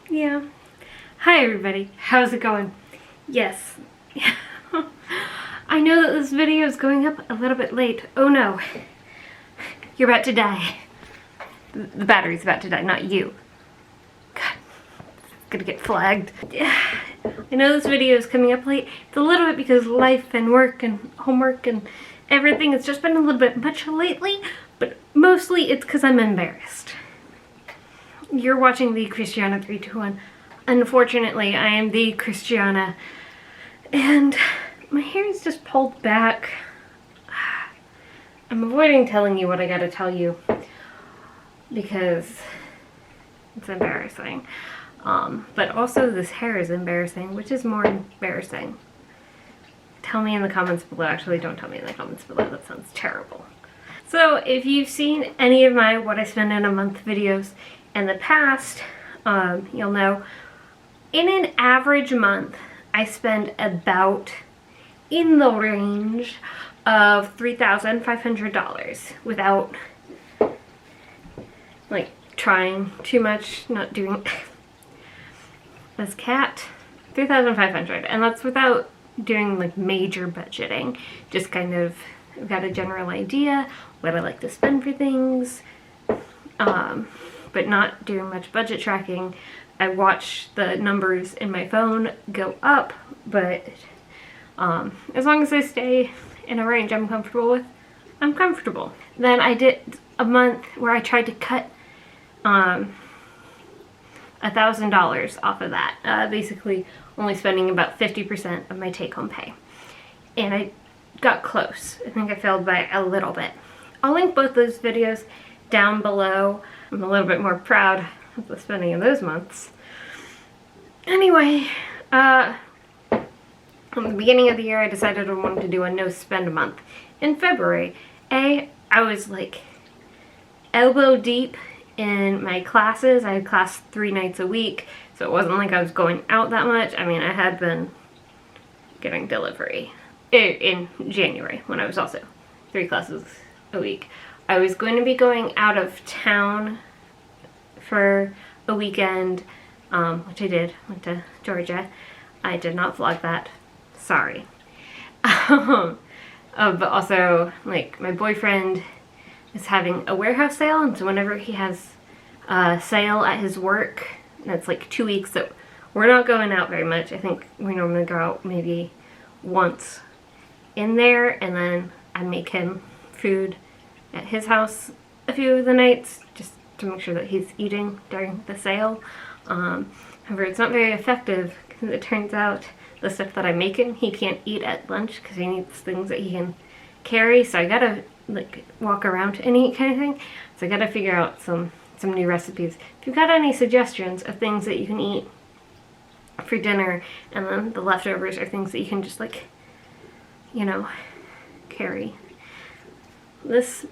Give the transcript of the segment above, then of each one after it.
Yeah. Hi everybody, how's it going? Yes. I know that this video is going up a little bit late. Oh no. You're about to die. The battery's about to die, not you. God, it's gonna get flagged. I know this video is coming up late. It's a little bit because life and work and homework and everything has just been a little bit much lately, but mostly it's because I'm embarrassed. You're watching the Christiana 321. Unfortunately, I am the Christiana, and my hair is just pulled back. I'm avoiding telling you what I gotta tell you because it's embarrassing. But also this hair is embarrassing, which is more embarrassing. Tell me in the comments below. Actually, don't tell me in the comments below. That sounds terrible. So if you've seen any of my What I Spend in a Month videos in the past, you'll know in an average month, I spend about in the range of $3,500 without like trying too much, not doing this cat, 3,500, and that's without doing like major budgeting. Just kind of I've got a general idea what I like to spend for things, but not doing much budget tracking. I watch the numbers in my phone go up, but as long as I stay in a range I'm comfortable with, I'm comfortable. Then I did a month where I tried to cut $1,000 off of that, basically only spending about 50% of my take-home pay. And I got close. I think I failed by a little bit. I'll link both those videos down below. I'm a little bit more proud of the spending of those months. Anyway, at the beginning of the year I decided I wanted to do a no spend month. In February, I was like elbow deep in my classes. I had class 3 nights a week, so it wasn't like I was going out that much. I mean, I had been getting delivery in January when I was also 3 classes a week. I was going to be going out of town for a weekend, which I did. Went to Georgia. I did not vlog that. Sorry. But also, like, my boyfriend is having a warehouse sale, and so whenever he has a sale at his work, that's like 2 weeks, so we're not going out very much. I think we normally go out maybe once in there, and then I make him food at his house a few of the nights just to make sure that he's eating during the sale. However, it's not very effective because it turns out the stuff that I make him, he can't eat at lunch because he needs things that he can carry, so I gotta like walk around and eat kind of thing. So I gotta figure out some new recipes. If you've got any suggestions of things that you can eat for dinner, and then the leftovers are things that you can just like, you know, carry. This,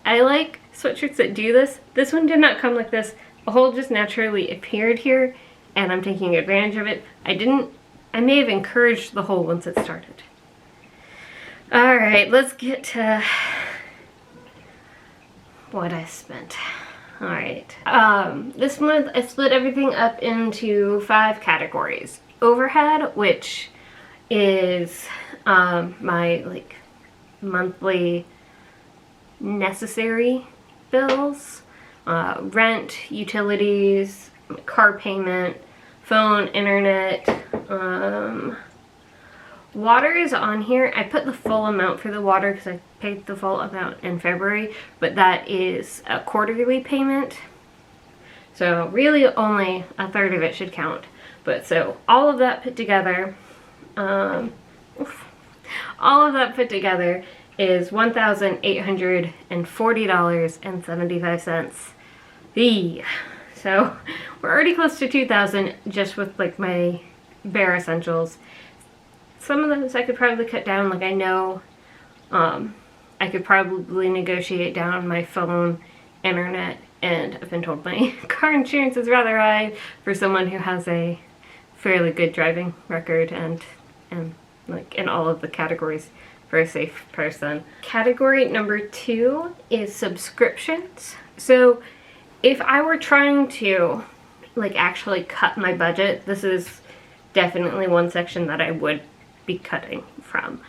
I like sweatshirts that do this. This one did not come like this. A hole just naturally appeared here, and I'm taking advantage of it. I may have encouraged the hole once it started. Alright, let's get to what I spent. Alright. This month I split everything up into 5 categories. Overhead, which is my like monthly necessary bills, rent, utilities, car payment, phone, internet, water is on here. I put the full amount for the water because I paid the full amount in February, but that is a quarterly payment. So really only a third of it should count. But so all of that put together, is $1,840.75. So we're already close to $2,000 just with like my bare essentials. Some of those I could probably cut down. Like I know I could probably negotiate down my phone, internet, and I've been told my car insurance is rather high for someone who has a fairly good driving record and like in all of the categories for a safe person. Category number 2 is subscriptions. So if I were trying to like actually cut my budget, this is definitely one section that I would be cutting from.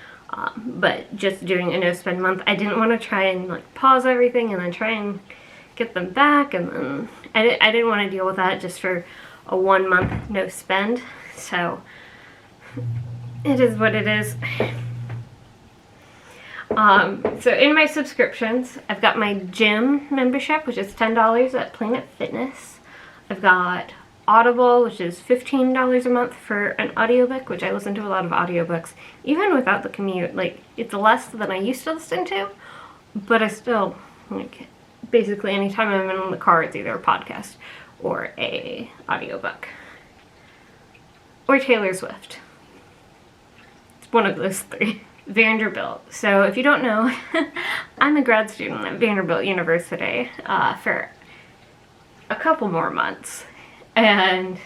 But just doing a no spend month, I didn't want to try and like pause everything and then try and get them back, and then I didn't want to deal with that just for a 1 month no spend. So it is what it is. So in my subscriptions, I've got my gym membership, which is $10 at Planet Fitness. I've got Audible, which is $15 a month for an audiobook, which I listen to a lot of audiobooks, even without the commute. Like, it's less than I used to listen to, but I still, like, basically anytime I'm in the car, it's either a podcast or a audiobook. Or Taylor Swift. It's one of those three. Vanderbilt. So if you don't know, I'm a grad student at Vanderbilt University for a couple more months. And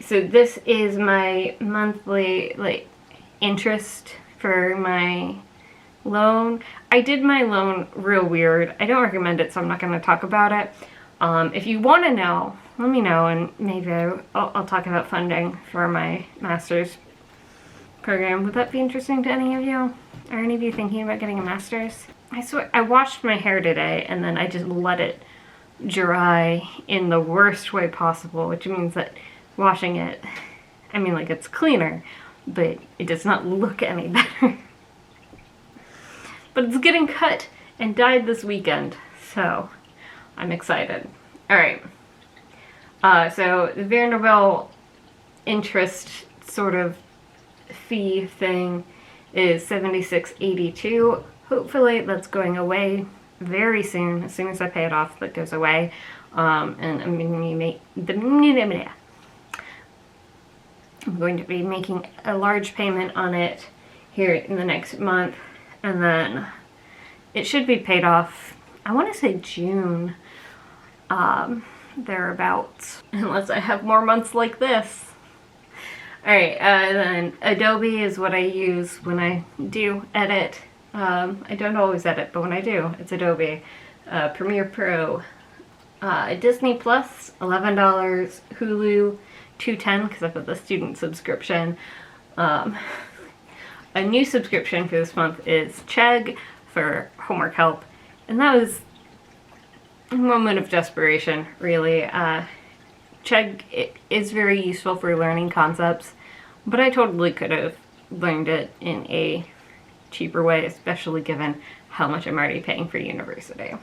so this is my monthly like interest for my loan. I did my loan real weird. I don't recommend it, so I'm not going to talk about it. If you want to know, let me know, and maybe I'll talk about funding for my master's program. Would that be interesting to any of you? Are any of you thinking about getting a master's? I swear, I washed my hair today and then I just let it dry in the worst way possible, which means that washing it, I mean, like, it's cleaner, but it does not look any better. But it's getting cut and dyed this weekend, so I'm excited. Alright, so the Vanderbilt interest sort of fee thing is $76.82. Hopefully that's going away very soon. As soon as I pay it off, that goes away. And I'm going to be making a large payment on it here in the next month, and then it should be paid off, I want to say June, thereabouts, unless I have more months like this. Alright, then Adobe is what I use when I do edit. I don't always edit, but when I do, it's Adobe. Premiere Pro. Disney Plus, $11. Hulu, $2.10 because I've got the student subscription. A new subscription for this month is Chegg for homework help. And that was a moment of desperation, really. Chegg is very useful for learning concepts, but I totally could have learned it in a cheaper way, especially given how much I'm already paying for university.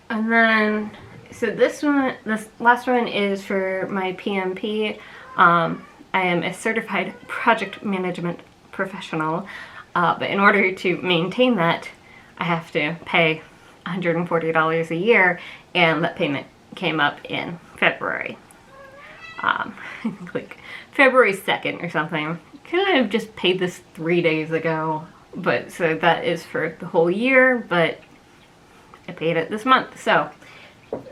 And then, so this last one is for my PMP. I am a certified project management professional, but in order to maintain that, I have to pay $140 a year, and that payment came up in February. I think like February 2nd or something. Could I have just paid this 3 days ago? But so that is for the whole year, but I paid it this month. So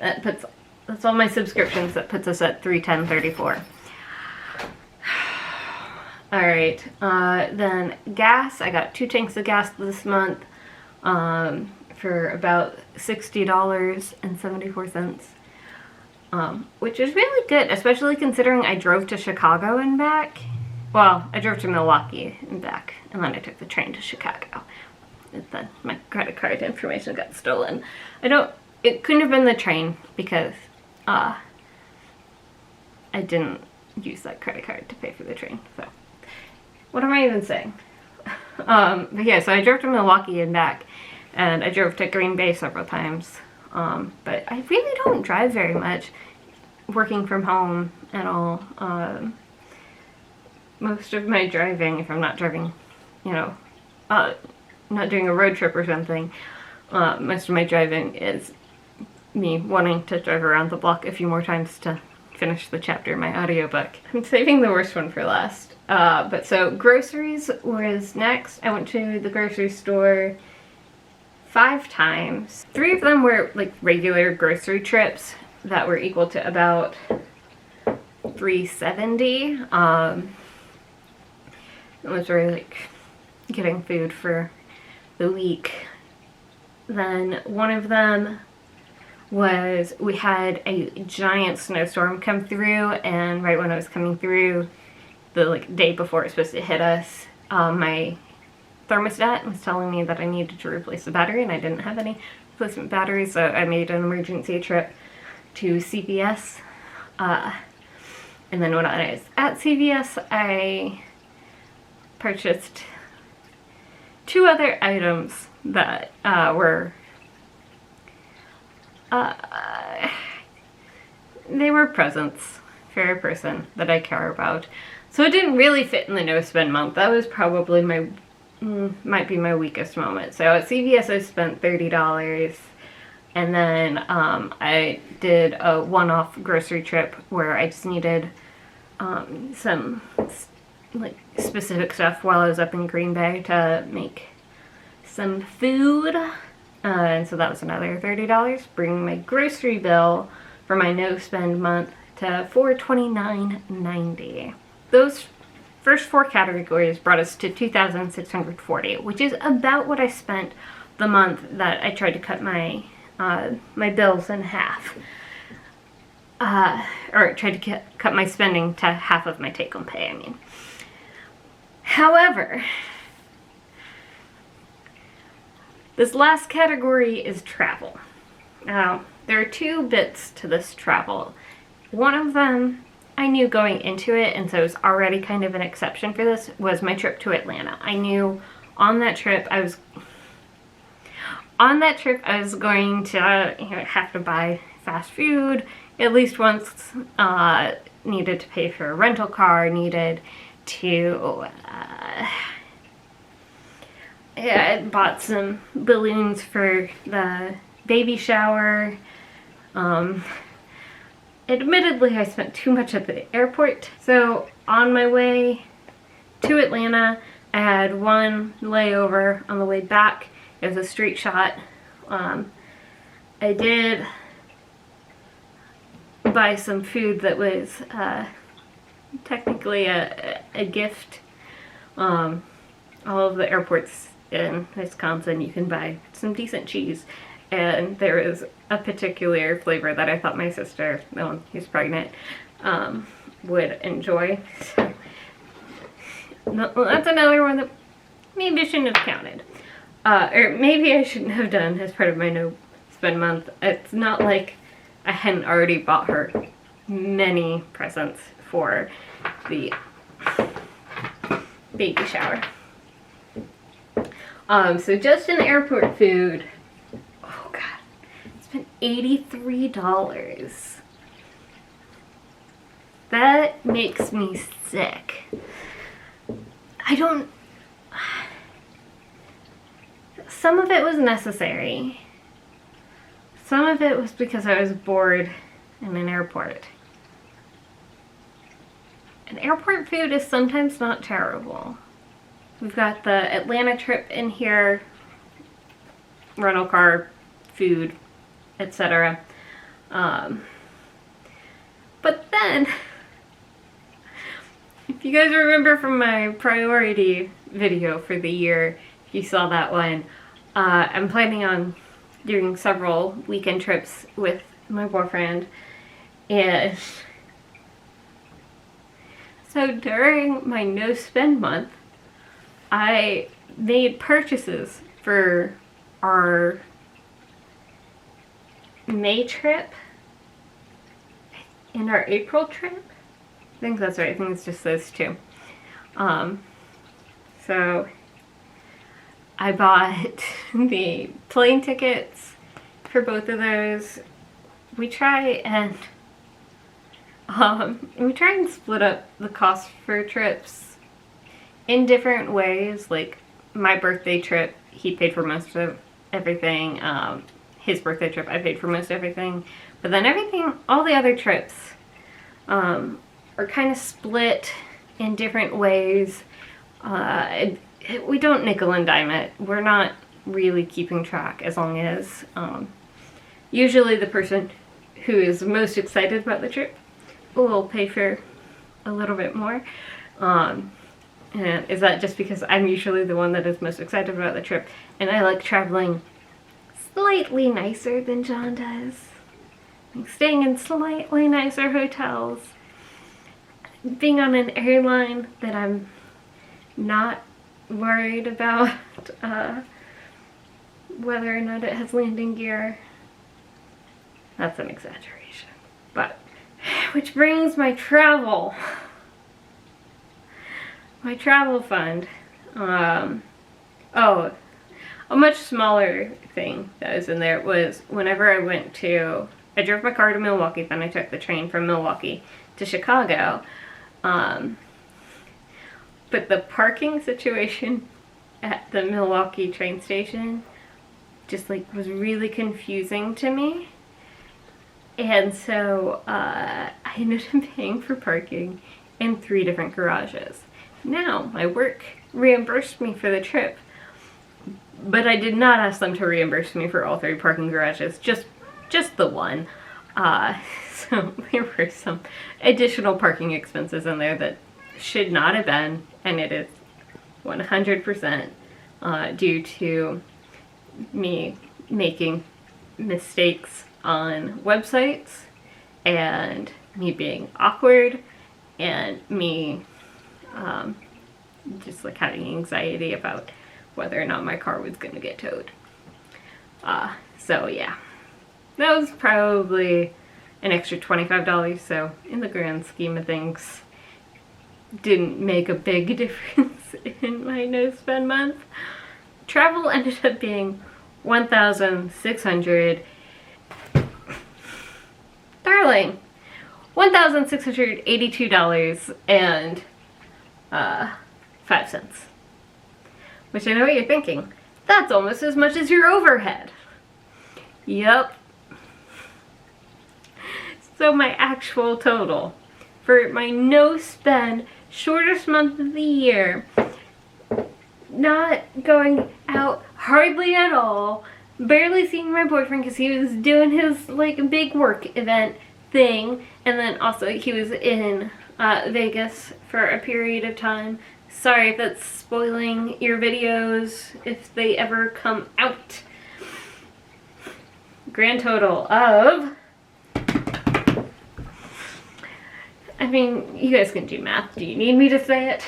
that's all my subscriptions. That puts us at $310.34. Alright, then gas. I got 2 tanks of gas this month for about $60.74. Which is really good, especially considering I drove to Chicago and back. Well, I drove to Milwaukee and back, and then I took the train to Chicago. And then my credit card information got stolen. It couldn't have been the train because I didn't use that credit card to pay for the train, so. What am I even saying? But yeah, so I drove to Milwaukee and back, and I drove to Green Bay several times. But I really don't drive very much, working from home and all. Most of my driving, if I'm not driving, not doing a road trip or something, most of my driving is me wanting to drive around the block a few more times to finish the chapter in my audiobook. I'm saving the worst one for last. But so groceries was next. I went to the grocery store 5 times. 3 of them were like regular grocery trips that were equal to about $370. It was really like getting food for the week. then one of them was we had a giant snowstorm come through, and right when I was coming through, the day before it was supposed to hit us, my thermostat was telling me that I needed to replace the battery, and I didn't have any replacement batteries, so I made an emergency trip to CVS. And then when I was at CVS, I purchased 2 other items that they were presents for a person that I care about. So it didn't really fit in the no spend month. That was probably might be my weakest moment. So at CVS I spent $30, and then I did a one-off grocery trip where I just needed some specific stuff while I was up in Green Bay to make some food. And so that was another $30, bringing my grocery bill for my no spend month to $429.90. Those first 4 categories brought us to $2,640, which is about what I spent the month that I tried to cut my my bills in half. Or tried to cut my spending to half of my take-home pay, I mean. However, this last category is travel. Now, there are 2 bits to this travel. One of them I knew going into it, and so it was already kind of an exception for this, was my trip to Atlanta. I knew on that trip I was going to have to buy fast food at least once, needed to pay for a rental car, needed to I bought some balloons for the baby shower. Admittedly, I spent too much at the airport. So on my way to Atlanta, I had one layover on the way back. It was a straight shot. I did buy some food that was technically a gift. All of the airports in Wisconsin, you can buy some decent cheese, and there was a particular flavor that I thought my sister, the one who's pregnant, would enjoy. So, that's another one that maybe I shouldn't have counted. Or maybe I shouldn't have done as part of my no spend month. It's not like I hadn't already bought her many presents for the baby shower. So just in airport food, oh god, I spent $83. That makes me sick. Some of it was necessary. Some of it was because I was bored in an airport. And airport food is sometimes not terrible. We've got the Atlanta trip in here, rental car, food, etc. But then, if you guys remember from my priority video for the year, if you saw that one, I'm planning on doing several weekend trips with my boyfriend, and so during my no spend month, I made purchases for our May trip and our April trip. I think that's right. I think it's just those 2. So I bought the plane tickets for both of those. We try and split up the cost for trips in different ways. Like my birthday trip, he paid for most of everything. His birthday trip, I paid for most everything. But then all the other trips are kind of split in different ways. We don't nickel and dime it. We're not really keeping track, as long as usually the person who is most excited about the trip will pay for a little bit more. And is that just because I'm usually the one that is most excited about the trip, and I like traveling slightly nicer than John does. Like staying in slightly nicer hotels. Being on an airline that I'm not worried about whether or not it has landing gear. That's an exaggeration. But, which brings my travel. My travel fund. Oh, a much smaller thing that was in there was whenever I drove my car to Milwaukee, then I took the train from Milwaukee to Chicago. But the parking situation at the Milwaukee train station just like was really confusing to me. And so I ended up paying for parking in 3 different garages. Now, my work reimbursed me for the trip, but I did not ask them to reimburse me for all 3 parking garages, just the one. So there were some additional parking expenses in there that should not have been, and it is 100% due to me making mistakes on websites and me being awkward and me just like having anxiety about whether or not my car was gonna get towed. So yeah, that was probably an extra $25, so in the grand scheme of things didn't make a big difference in my no spend month. Travel ended up being $1,600. Darling, $1,682.05. Which I know what you're thinking. That's almost as much as your overhead. Yep. So my actual total for my no spend shortest month of the year, not going out hardly at all, barely seeing my boyfriend because he was doing his like big work event thing, and then also he was in Vegas for a period of time. Sorry if that's spoiling your videos if they ever come out. Grand total of, I mean, you guys can do math. Do you need me to say it?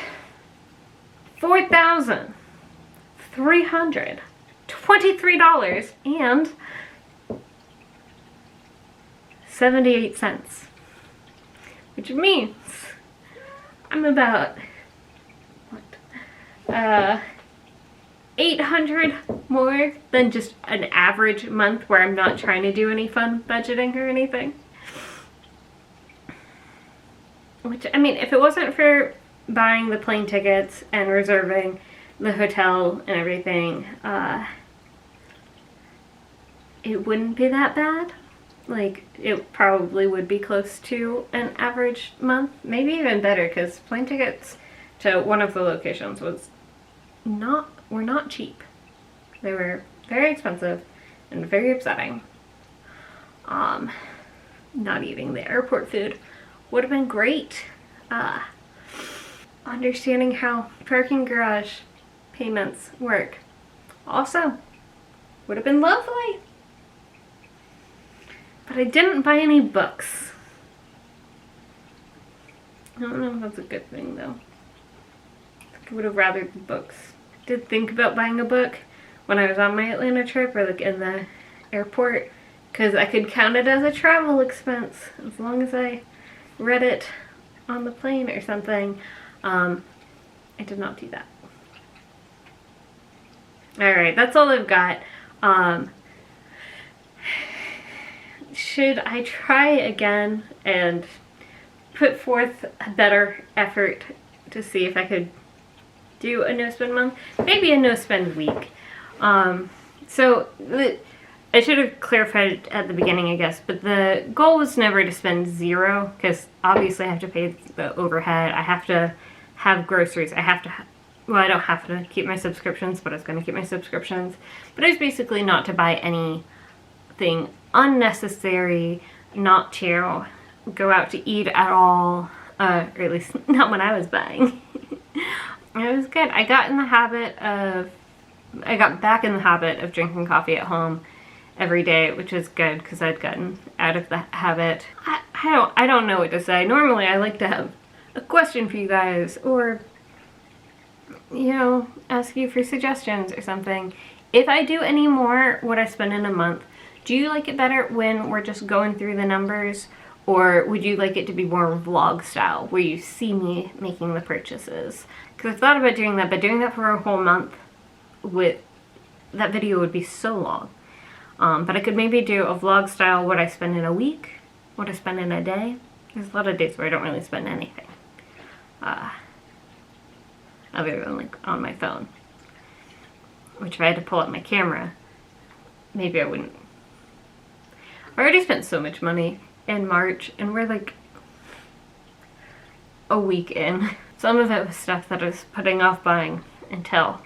$4,323.78, which means I'm about what, 800 more than just an average month where I'm not trying to do any fun budgeting or anything. Which, I mean, if it wasn't for buying the plane tickets and reserving the hotel and everything, it wouldn't be that bad. Like, it probably would be close to an average month, maybe even better, because plane tickets to one of the locations were not cheap. They were very expensive and very upsetting. Not eating the airport food would have been great. Understanding how parking garage payments work also would have been lovely. But I didn't buy any books. I don't know if that's a good thing though. I would have rather the books. I did think about buying a book when I was on my Atlanta trip or like in the airport, because I could count it as a travel expense as long as I read it on the plane or something. I did not do that. Alright, that's all I've got. Should I try again and put forth a better effort to see if I could do a no spend month? Maybe a no spend week. So I should have clarified at the beginning, I guess, but the goal was never to spend zero, because obviously I have to pay the overhead, I have to have groceries, I have to well, I don't have to keep my subscriptions, but I was going to keep my subscriptions. But it was basically not to buy anything unnecessary, not to go out to eat at all, or at least not when I was buying. It was good. I got back in the habit of drinking coffee at home every day, which is good because I'd gotten out of the habit. I don't know what to say. Normally I like to have a question for you guys, or, you know, ask you for suggestions or something. If I do any more what I spend in a month, do you like it better when we're just going through the numbers, or would you like it to be more vlog style where you see me making the purchases? Because I've thought about doing that, but doing that for a whole month with that video would be so long. But I could maybe do a vlog style, what I spend in a week, what I spend in a day. There's a lot of days where I don't really spend anything. Other than like on my phone. Which if I had to pull out my camera, maybe I wouldn't. I already spent so much money in March, and we're like a week in. Some of it was stuff that I was putting off buying until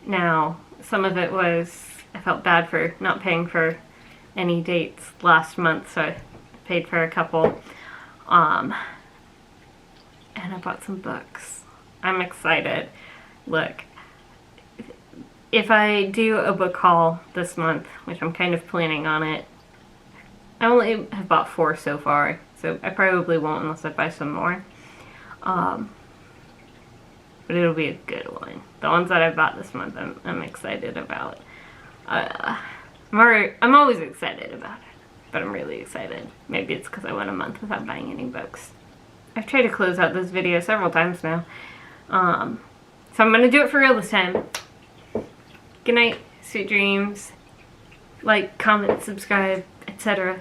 now. Some of it was I felt bad for not paying for any dates last month, so I paid for a couple. And I bought some books. I'm excited. Look, if I do a book haul this month, which I'm kind of planning on it, I only have bought 4 so far, so I probably won't unless I buy some more. But it'll be a good one. The ones that I bought this month, I'm excited about. I'm always excited about it, but I'm really excited. Maybe it's because I went a month without buying any books. I've tried to close out this video several times now. So I'm gonna do it for real this time. Good night, sweet dreams. Like, comment, subscribe, etc.